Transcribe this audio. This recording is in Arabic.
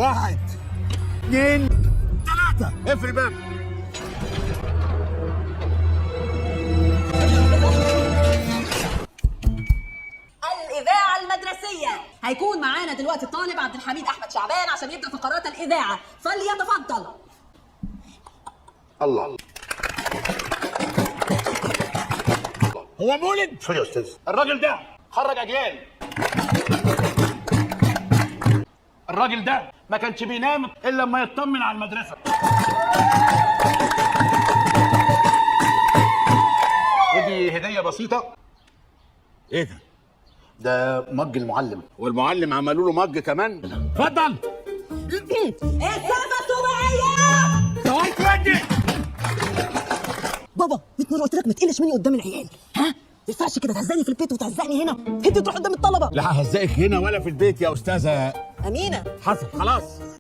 1 2 3 اقفل الباب. الإذاعة المدرسية. هيكون معانا دلوقتي الطالب عبد الحميد أحمد شعبان عشان يبدأ فقرات الإذاعة، فليتفضل. الله. هو مولد؟ شو يا استاذ؟ الراجل ده خرج اجيال. الراجل ده ما كانش بينام الا لما يطمن على المدرسه. ودي هديه بسيطه. ايه ده؟ ده مج المعلم، والمعلم عملوا له مج كمان. اتفضل. السلفة الطبيعية. ودي بابا 100 مرة قلت لك ما تقلش مني قدام العيال، ها؟ ما ينفعش كده تهزقني في البيت وتهزقني هنا، انت تروح قدام الطلبة. لا هزقك هنا ولا في البيت يا استاذه أمينة. حصل خلاص.